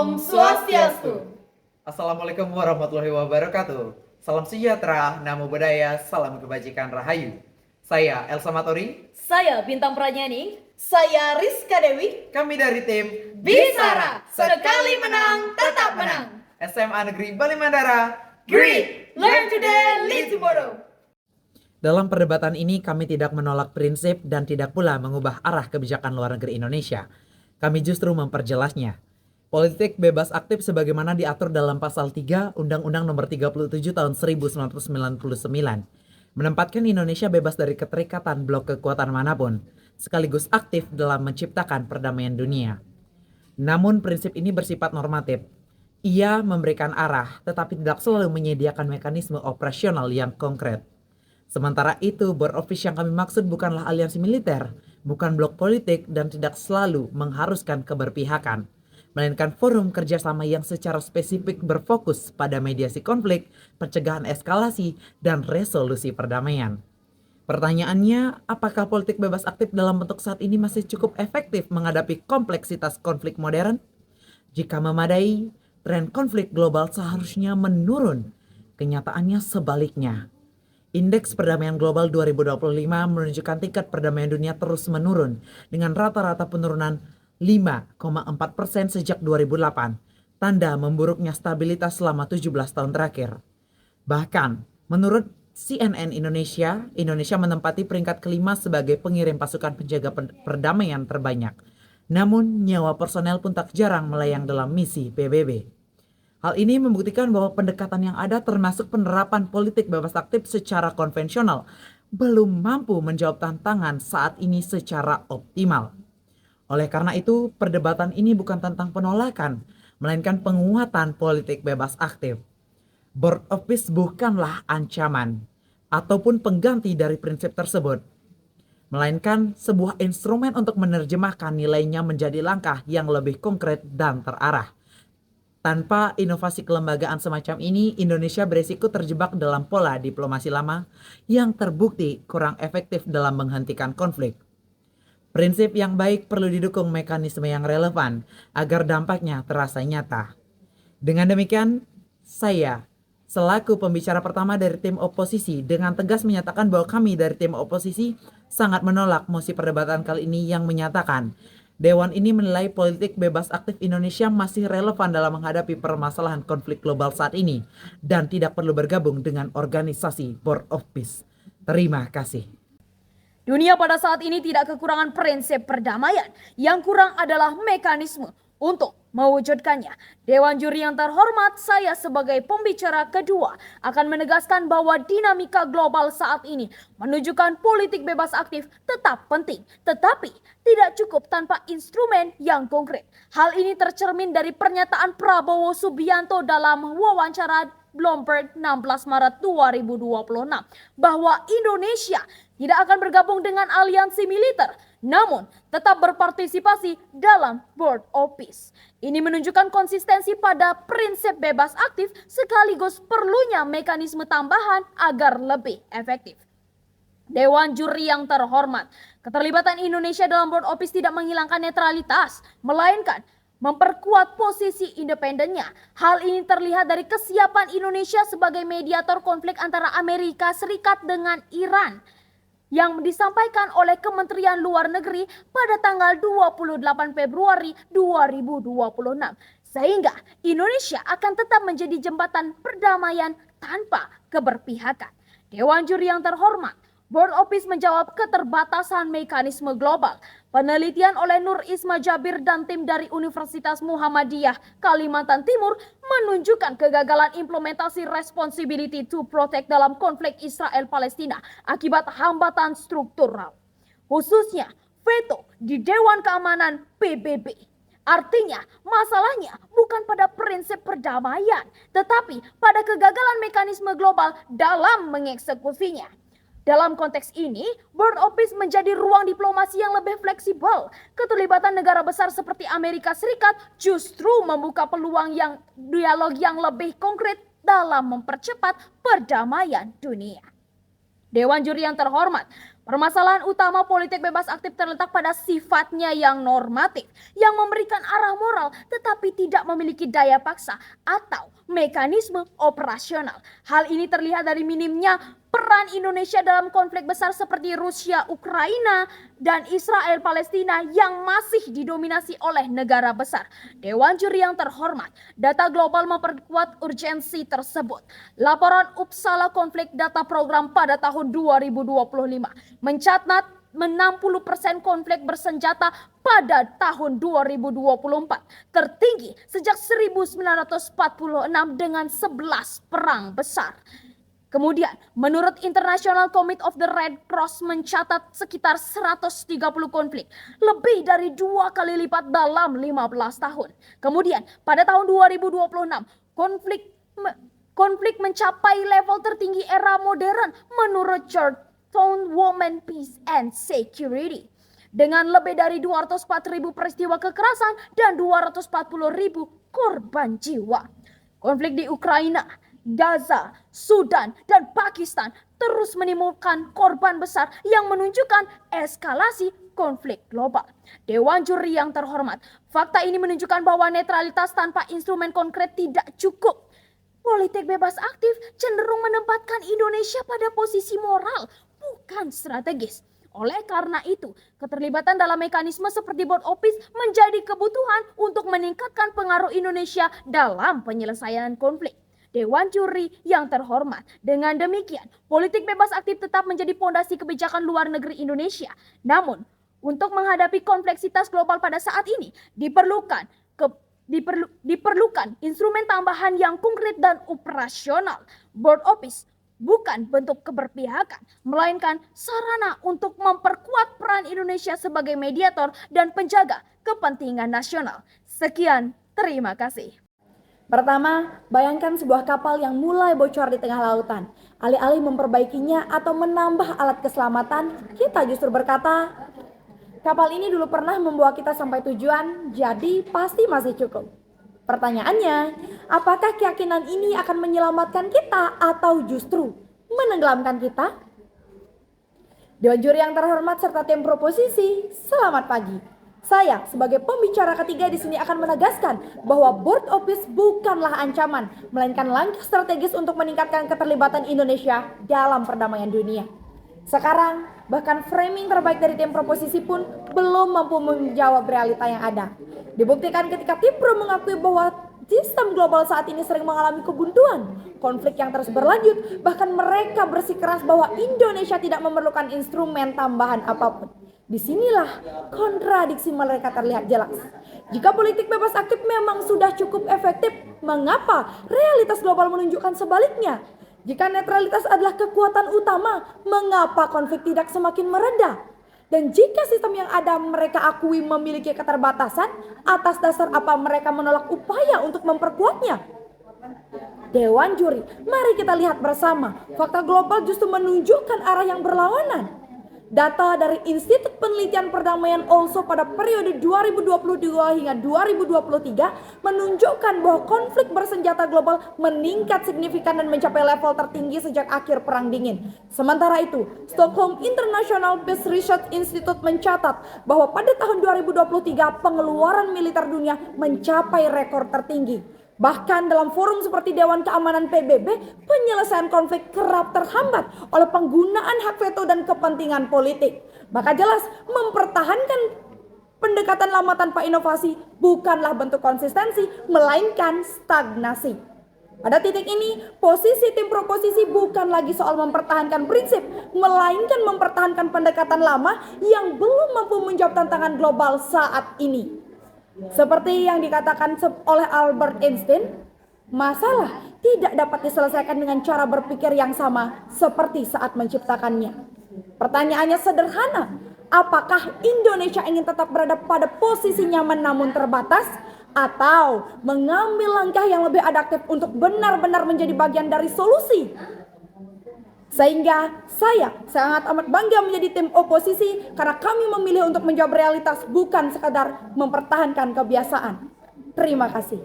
Om Swastiastu. Assalamualaikum warahmatullahi wabarakatuh. Salam sejahtera, namo buddhaya, salam kebajikan rahayu. Saya Elsa Matori. Saya Bintang Pranyani. Saya Rizka Dewi. Kami dari tim Bisara, sekali menang, tetap menang. SMA Negeri Bali Mandara. Grit, learn today, lead tomorrow. Dalam perdebatan ini kami tidak menolak prinsip dan tidak pula mengubah arah kebijakan luar negeri Indonesia. Kami justru memperjelasnya. Politik bebas aktif sebagaimana diatur dalam pasal 3 Undang-Undang Nomor 37 Tahun 1999 menempatkan Indonesia bebas dari keterikatan blok kekuatan manapun, sekaligus aktif dalam menciptakan perdamaian dunia. Namun prinsip ini bersifat normatif. Ia memberikan arah, tetapi tidak selalu menyediakan mekanisme operasional yang konkret. Sementara itu, Board of Peace yang kami maksud bukanlah aliansi militer, bukan blok politik, dan tidak selalu mengharuskan keberpihakan, melainkan forum kerjasama yang secara spesifik berfokus pada mediasi konflik, pencegahan eskalasi, dan resolusi perdamaian. Pertanyaannya, apakah politik bebas aktif dalam bentuk saat ini masih cukup efektif menghadapi kompleksitas konflik modern? Jika memadai, tren konflik global seharusnya menurun. Kenyataannya sebaliknya. Indeks Perdamaian Global 2025 menunjukkan tingkat perdamaian dunia terus menurun dengan rata-rata penurunan 5,4% sejak 2008, tanda memburuknya stabilitas selama 17 tahun terakhir. Bahkan, menurut CNN Indonesia menempati peringkat kelima sebagai pengirim pasukan penjaga perdamaian terbanyak. Namun, nyawa personel pun tak jarang melayang dalam misi PBB. Hal ini membuktikan bahwa pendekatan yang ada termasuk penerapan politik bebas aktif secara konvensional belum mampu menjawab tantangan saat ini secara optimal. Oleh karena itu, perdebatan ini bukan tentang penolakan, melainkan penguatan politik bebas aktif. Board of Peace bukanlah ancaman ataupun pengganti dari prinsip tersebut, melainkan sebuah instrumen untuk menerjemahkan nilainya menjadi langkah yang lebih konkret dan terarah. Tanpa inovasi kelembagaan semacam ini, Indonesia beresiko terjebak dalam pola diplomasi lama yang terbukti kurang efektif dalam menghentikan konflik. Prinsip yang baik perlu didukung mekanisme yang relevan agar dampaknya terasa nyata. Dengan demikian, saya selaku pembicara pertama dari tim oposisi dengan tegas menyatakan bahwa kami dari tim oposisi sangat menolak mosi perdebatan kali ini yang menyatakan Dewan ini menilai politik bebas aktif Indonesia masih relevan dalam menghadapi permasalahan konflik global saat ini dan tidak perlu bergabung dengan organisasi Board of Peace. Terima kasih. Dunia pada saat ini tidak kekurangan prinsip perdamaian, yang kurang adalah mekanisme untuk mewujudkannya. Dewan juri yang terhormat, saya sebagai pembicara kedua akan menegaskan bahwa dinamika global saat ini menunjukkan politik bebas aktif tetap penting, tetapi tidak cukup tanpa instrumen yang konkret. Hal ini tercermin dari pernyataan Prabowo Subianto dalam wawancara Bloomberg 16 Maret 2026 bahwa Indonesia tidak akan bergabung dengan aliansi militer, namun tetap berpartisipasi dalam Board of Peace. Ini menunjukkan konsistensi pada prinsip bebas aktif sekaligus perlunya mekanisme tambahan agar lebih efektif. Dewan juri yang terhormat, keterlibatan Indonesia dalam Board of Peace tidak menghilangkan netralitas, melainkan memperkuat posisi independennya. Hal ini terlihat dari kesiapan Indonesia sebagai mediator konflik antara Amerika Serikat dengan Iran yang disampaikan oleh Kementerian Luar Negeri pada tanggal 28 Februari 2026. Sehingga Indonesia akan tetap menjadi jembatan perdamaian tanpa keberpihakan. Dewan juri yang terhormat, Board of Peace menjawab keterbatasan mekanisme global. Penelitian oleh Nur Isma Jabir dan tim dari Universitas Muhammadiyah Kalimantan Timur menunjukkan kegagalan implementasi responsibility to protect dalam konflik Israel-Palestina akibat hambatan struktural, khususnya veto di Dewan Keamanan PBB. Artinya, masalahnya bukan pada prinsip perdamaian, tetapi pada kegagalan mekanisme global dalam mengeksekusinya. Dalam konteks ini, Board of Peace menjadi ruang diplomasi yang lebih fleksibel. Keterlibatan negara besar seperti Amerika Serikat justru membuka peluang dialog yang lebih konkret dalam mempercepat perdamaian dunia. Dewan juri yang terhormat, Permasalahan utama politik bebas aktif terletak pada sifatnya yang normatif, yang memberikan arah moral tetapi tidak memiliki daya paksa atau mekanisme operasional. Hal ini terlihat dari minimnya peran Indonesia dalam konflik besar seperti Rusia, Ukraina, dan Israel-Palestina yang masih didominasi oleh negara besar. Dewan Juri yang terhormat, data global memperkuat urgensi tersebut. Laporan Uppsala Konflik Data Program pada tahun 2025 mencatat 60% konflik bersenjata pada tahun 2024, tertinggi sejak 1946 dengan 11 perang besar. Kemudian, menurut International Committee of the Red Cross mencatat sekitar 130 konflik, lebih dari 2 kali lipat dalam 15 tahun. Kemudian, pada tahun 2026, konflik mencapai level tertinggi era modern menurut Georgetown Women Peace and Security. Dengan lebih dari 204.000 peristiwa kekerasan dan 240.000 korban jiwa. Konflik di Ukraina, Gaza, Sudan, dan Pakistan terus menimbulkan korban besar yang menunjukkan eskalasi konflik global. Dewan Juri yang terhormat, fakta ini menunjukkan bahwa netralitas tanpa instrumen konkret tidak cukup. Politik bebas aktif cenderung menempatkan Indonesia pada posisi moral, bukan strategis. Oleh karena itu, keterlibatan dalam mekanisme seperti board office menjadi kebutuhan untuk meningkatkan pengaruh Indonesia dalam penyelesaian konflik. Dewan Juri yang terhormat, dengan demikian politik bebas aktif tetap menjadi fondasi kebijakan luar negeri Indonesia. Namun, untuk menghadapi kompleksitas global pada saat ini diperlukan instrumen tambahan yang konkret dan operasional. Board office bukan bentuk keberpihakan, melainkan sarana untuk memperkuat peran Indonesia sebagai mediator dan penjaga kepentingan nasional. Sekian, terima kasih. Pertama, bayangkan sebuah kapal yang mulai bocor di tengah lautan. Alih-alih memperbaikinya atau menambah alat keselamatan, kita justru berkata, kapal ini dulu pernah membawa kita sampai tujuan, jadi pasti masih cukup. Pertanyaannya, apakah keyakinan ini akan menyelamatkan kita atau justru menenggelamkan kita? Dewan Juri yang terhormat serta tim proposisi, selamat pagi. Saya sebagai pembicara ketiga di sini akan menegaskan bahwa board office bukanlah ancaman, melainkan langkah strategis untuk meningkatkan keterlibatan Indonesia dalam perdamaian dunia. Sekarang, bahkan framing terbaik dari tim proposisi pun belum mampu menjawab realita yang ada. Dibuktikan ketika tim pro mengakui bahwa sistem global saat ini sering mengalami kebuntuan, konflik yang terus berlanjut, bahkan mereka bersikeras bahwa Indonesia tidak memerlukan instrumen tambahan apapun. Disinilah kontradiksi mereka terlihat jelas. Jika politik bebas aktif memang sudah cukup efektif, mengapa realitas global menunjukkan sebaliknya? Jika netralitas adalah kekuatan utama, mengapa konflik tidak semakin mereda? Dan jika sistem yang ada mereka akui memiliki keterbatasan, atas dasar apa mereka menolak upaya untuk memperkuatnya? Dewan Juri, mari kita lihat bersama, fakta global justru menunjukkan arah yang berlawanan. Data dari Institut Penelitian Perdamaian Also pada periode 2022 hingga 2023 menunjukkan bahwa konflik bersenjata global meningkat signifikan dan mencapai level tertinggi sejak akhir Perang Dingin. Sementara itu, Stockholm International Peace Research Institute mencatat bahwa pada tahun 2023 pengeluaran militer dunia mencapai rekor tertinggi. Bahkan dalam forum seperti Dewan Keamanan PBB, penyelesaian konflik kerap terhambat oleh penggunaan hak veto dan kepentingan politik. Maka jelas mempertahankan pendekatan lama tanpa inovasi bukanlah bentuk konsistensi, melainkan stagnasi. Pada titik ini, posisi tim proposisi bukan lagi soal mempertahankan prinsip, melainkan mempertahankan pendekatan lama yang belum mampu menjawab tantangan global saat ini. Seperti yang dikatakan oleh Albert Einstein, masalah tidak dapat diselesaikan dengan cara berpikir yang sama seperti saat menciptakannya. Pertanyaannya sederhana, apakah Indonesia ingin tetap berada pada posisi nyaman namun terbatas? Atau mengambil langkah yang lebih adaptif untuk benar-benar menjadi bagian dari solusi? Sehingga saya sangat amat bangga menjadi tim oposisi karena kami memilih untuk menjawab realitas bukan sekadar mempertahankan kebiasaan. Terima kasih.